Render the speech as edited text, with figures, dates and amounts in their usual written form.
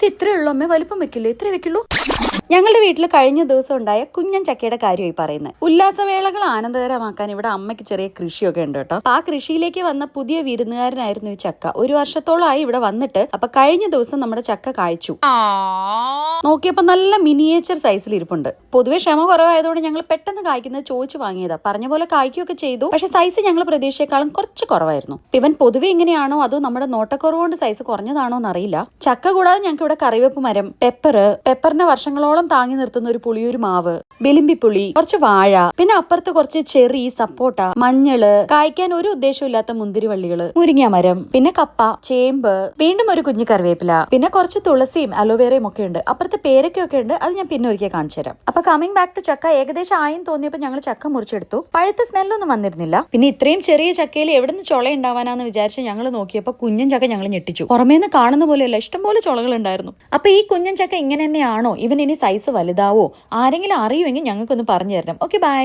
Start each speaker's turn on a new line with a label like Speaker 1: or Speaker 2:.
Speaker 1: ഇത് ഇത്രയേ ഉള്ളൂ അമ്മേ, വലിപ്പം വെക്കില്ലേ? ഇത്രേ വെക്കുള്ളൂ. ഞങ്ങളുടെ വീട്ടിൽ കഴിഞ്ഞ ദിവസം ഉണ്ടായ കുഞ്ഞൻ ചക്കയുടെ കാര്യമായി പറയുന്നത്. ഉല്ലാസവേളകൾ ആനന്ദകരമാക്കാൻ ഇവിടെ അമ്മയ്ക്ക് ചെറിയ കൃഷിയൊക്കെ ഉണ്ട് കേട്ടോ. ആ കൃഷിയിലേക്ക് വന്ന പുതിയ വിരുന്നുകാരനായിരുന്നു ഈ ചക്ക. 1 വർഷത്തോളമായി ഇവിടെ വന്നിട്ട്. അപ്പൊ കഴിഞ്ഞ ദിവസം നമ്മുടെ ചക്ക കായ്ച്ചു. നോക്കിയപ്പോ നല്ല മിനിയേച്ചർ സൈസിൽ ഇരിപ്പുണ്ട്. പൊതുവെ ക്ഷമ കുറവായതുകൊണ്ട് ഞങ്ങൾ പെട്ടെന്ന് കായ്ക്കുന്നത് ചോദിച്ചു വാങ്ങിയതാ. പറഞ്ഞ പോലെ കായ്ക്കുകയൊക്കെ ചെയ്തു. പക്ഷെ സൈസ് ഞങ്ങൾ പ്രതീക്ഷയെക്കാളും കുറച്ച് കുറവായിരുന്നു. ഇവൻ പൊതുവെ ഇങ്ങനെയാണോ അതോ നമ്മുടെ നോട്ടക്കുറവുകൊണ്ട് സൈസ് കുറഞ്ഞതാണോ എന്നറിയില്ല. ചക്ക കൂടാതെ ഞങ്ങൾക്ക് ഇവിടെ കറിവേപ്പ് മരം, പെപ്പറിന്റെ വർഷങ്ങളോളം താങ്ങി നിർത്തുന്ന ഒരു പുളിയൊരു മാവ്, ബിലിമ്പിപ്പുളി, കുറച്ച് വാഴ, പിന്നെ അപ്പുറത്ത് കുറച്ച് ചെറി, സപ്പോട്ട, മഞ്ഞള്, കായ്ക്കാൻ ഒരു ഉദ്ദേശമില്ലാത്ത മുന്തിരിവള്ളികള്, മുരിങ്ങ മരം, പിന്നെ കപ്പ, ചേമ്പ്, വീണ്ടും ഒരു കുഞ്ഞു കറിവേപ്പില, പിന്നെ കുറച്ച് തുളസിയും അലോവേറയും ഒക്കെ ഉണ്ട്. അപ്പുറത്ത് പേരൊക്കെ ഉണ്ട്. അത് ഞാൻ പിന്നെ ഒരിക്കൽ കാണിച്ചു തരാം. അപ്പൊ കമ്മിങ് ബാക്ക് ടു ചക്ക ഏകദേശം ആയും തോന്നിയപ്പോ ഞങ്ങൾ ചക്ക മുറിച്ചെടുത്തു. പഴുത്ത സ്മെല്ലൊന്നും വന്നിരുന്നില്ല. പിന്നെ ഇത്രയും ചെറിയ ചക്കയിൽ എവിടെ നിന്ന് ചൊള ഉണ്ടാവാനാന്ന് വിചാരിച്ച് ഞങ്ങൾ നോക്കിയപ്പോ കുഞ്ഞൻ ചക്ക ഞങ്ങൾ ഞെട്ടിച്ചു. പുറമേന്ന് കാണുന്ന പോലെയല്ല, ഇഷ്ടംപോലെ ചൊളകൾ ഉണ്ടായിരുന്നു. അപ്പൊ ഈ കുഞ്ഞൻ ചക്ക ഇങ്ങനെ തന്നെയാണോ? ഇവൻ ഇനി സൈസ് വലുതാവോ? ആരെങ്കിലും അറിയുമെങ്കിൽ ഞങ്ങൾക്കൊന്ന് പറഞ്ഞു തരണം. Okay, by.